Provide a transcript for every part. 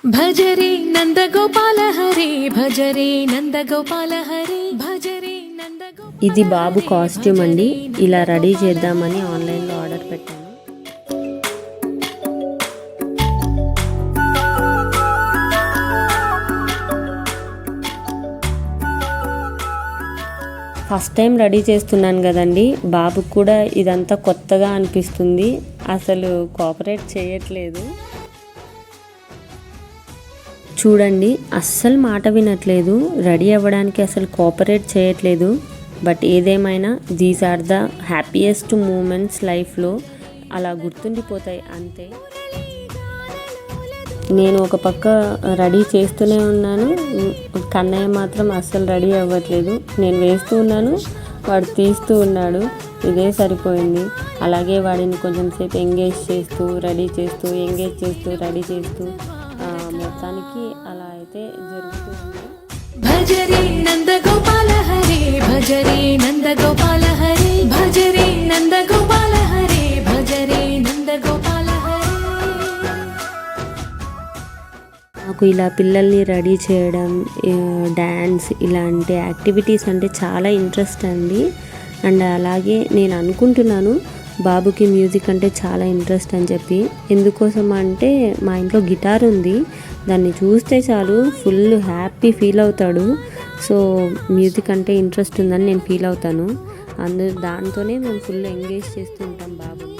భజరే నందగోపాల హరే భజరే నందగోపాల హరే భజరే నందగోపాల. ఇది బాబు కాస్ట్యూమ్ అండి. ఇలా రెడీ చేద్దామని ఆన్లైన్లో ఆర్డర్ పెట్టాను. ఫస్ట్ టైం రెడీ చేస్తున్నాను కదండి, బాబుకు కూడా ఇదంతా కొత్తగా అనిపిస్తుంది. అసలు కోఆపరేట్ చేయట్లేదు. చూడండి, అస్సలు మాట వినట్లేదు. రెడీ అవ్వడానికి అసలు కోఆపరేట్ చేయట్లేదు. బట్ ఏదేమైనా these are the happiest moments లైఫ్లో. అలా గుర్తుండిపోతాయి అంతే. నేను ఒక పక్క రెడీ చేస్తూనే ఉన్నాను, కన్నయ్య మాత్రం అస్సలు రెడీ అవ్వట్లేదు. నేను వేస్తూ ఉన్నాను, వాడు తీస్తూ ఉన్నాడు. ఇదే సరిపోయింది. అలాగే వాడిని కొంచెం సేపు ఎంగేజ్ చేస్తూ రెడీ చేస్తూ ఎంగేజ్ చేస్తూ రెడీ చేస్తూ మొత్తానికి అలా అయితే జరుగుతుంది. భజరే నందగోపాల హరే భజరే నందగోపాల హరే భజరే నందగోపాల హరే భజరే నందగోపాల హరే. నాకు ఇలా పిల్లల్ని రెడీ చేయడం, డ్యాన్స్, ఇలాంటి యాక్టివిటీస్ అంటే చాలా ఇంట్రెస్ట్ అండి. అండ్ అలాగే నేను అనుకుంటున్నాను బాబుకి మ్యూజిక్ అంటే చాలా ఇంట్రెస్ట్ అని చెప్పి. ఎందుకోసం అంటే మా ఇంట్లో గిటార్ ఉంది, దాన్ని చూస్తే చాలు ఫుల్ హ్యాపీ ఫీల్ అవుతాడు. సో మ్యూజిక్ అంటే ఇంట్రెస్ట్ ఉందని నేను ఫీల్ అవుతాను. దాంతోనే మేము ఫుల్ ఎంగేజ్ చేస్తూ ఉంటాం బాబుని.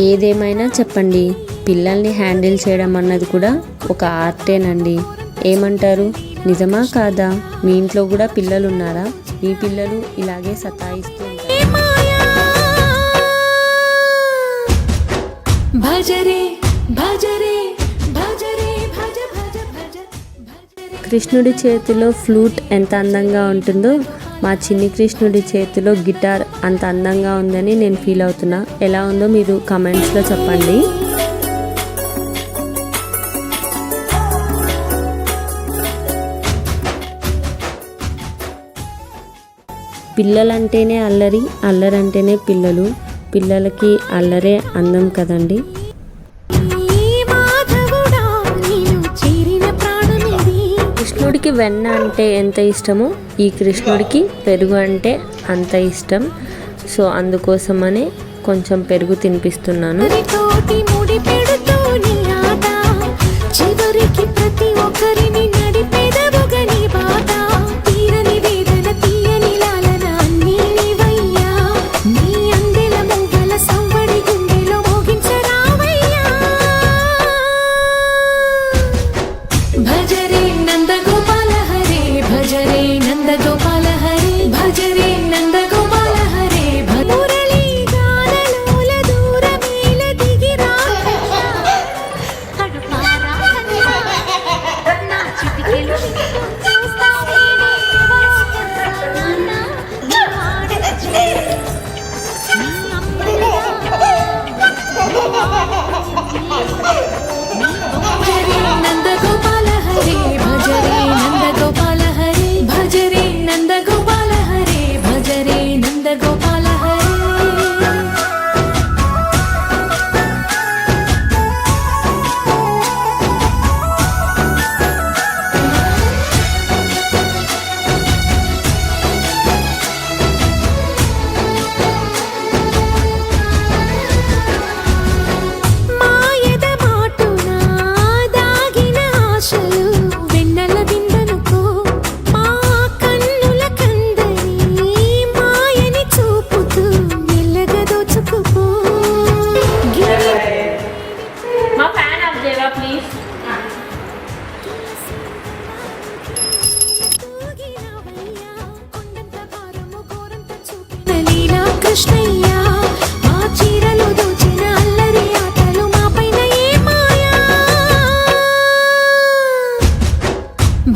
ఏదేమైనా చెప్పండి, పిల్లల్ని హ్యాండిల్ చేయడం అన్నది కూడా ఒక ఆర్టేనండి. ఏమంటారు, నిజమా కాదా? మీ ఇంట్లో కూడా పిల్లలు ఉన్నారా? మీ పిల్లలు ఇలాగే సతాయిస్తూ ఉంటారు. భజరే భజరే భజరే భజ భజ భజ. కృష్ణుడి చేతిలో ఫ్లూట్ ఎంత అందంగా ఉంటుందో మా చిన్ని కృష్ణుడి చేతిలో గిటార్ అంత అందంగా ఉందని నేను ఫీల్ అవుతున్నా. ఎలా ఉందో మీరు కమెంట్స్లో చెప్పండి. పిల్లలంటేనే అల్లరి, అల్లరంటేనే పిల్లలు. పిల్లలకి అల్లరే అందం కదండి. కృష్ణుడికి వెన్న అంటే ఎంత ఇష్టమో ఈ కృష్ణుడికి పెరుగు అంటే అంత ఇష్టం. సో అందుకోసమనే కొంచెం పెరుగు తినిపిస్తున్నాను.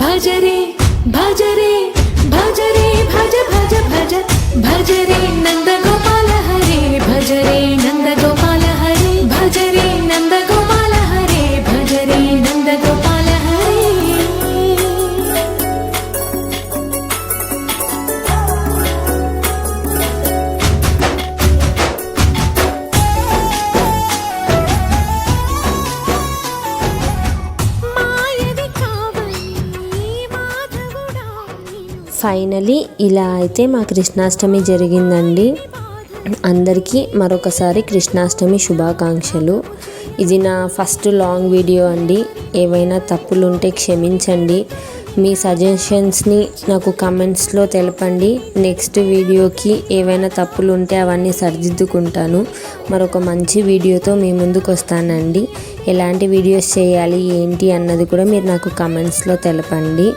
భజరే భజరే భజరే భజ భజ భజ భజరే నందగోపాల హరే భజరే నందగోపాల హరే భజరే నందగోపాల హరే భజరే నందగోపాల హరే. ఫైనలీ ఇలా అయితే మా కృష్ణాష్టమి జరిగిందండి. అందరికీ మరొకసారి కృష్ణాష్టమి శుభాకాంక్షలు. ఇది నా ఫస్ట్ లాంగ్ వీడియో అండి. ఏవైనా తప్పులు ఉంటే క్షమించండి. మీ సజెషన్స్ని నాకు కమెంట్స్లో తెలపండి. నెక్స్ట్ వీడియోకి ఏవైనా తప్పులు ఉంటే అవన్నీ సరిదిద్దుకుంటాను. మరొక మంచి వీడియోతో మీ ముందుకు వస్తానండి. ఎలాంటి వీడియోస్ చేయాలి ఏంటి అన్నది కూడా మీరు నాకు కమెంట్స్లో తెలపండి.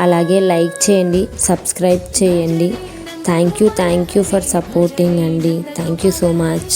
అలాగే లైక్ చేయండి, సబ్స్క్రైబ్ చేయండి. థ్యాంక్ యూ ఫర్ సపోర్టింగ్ అండి. Thank you so much.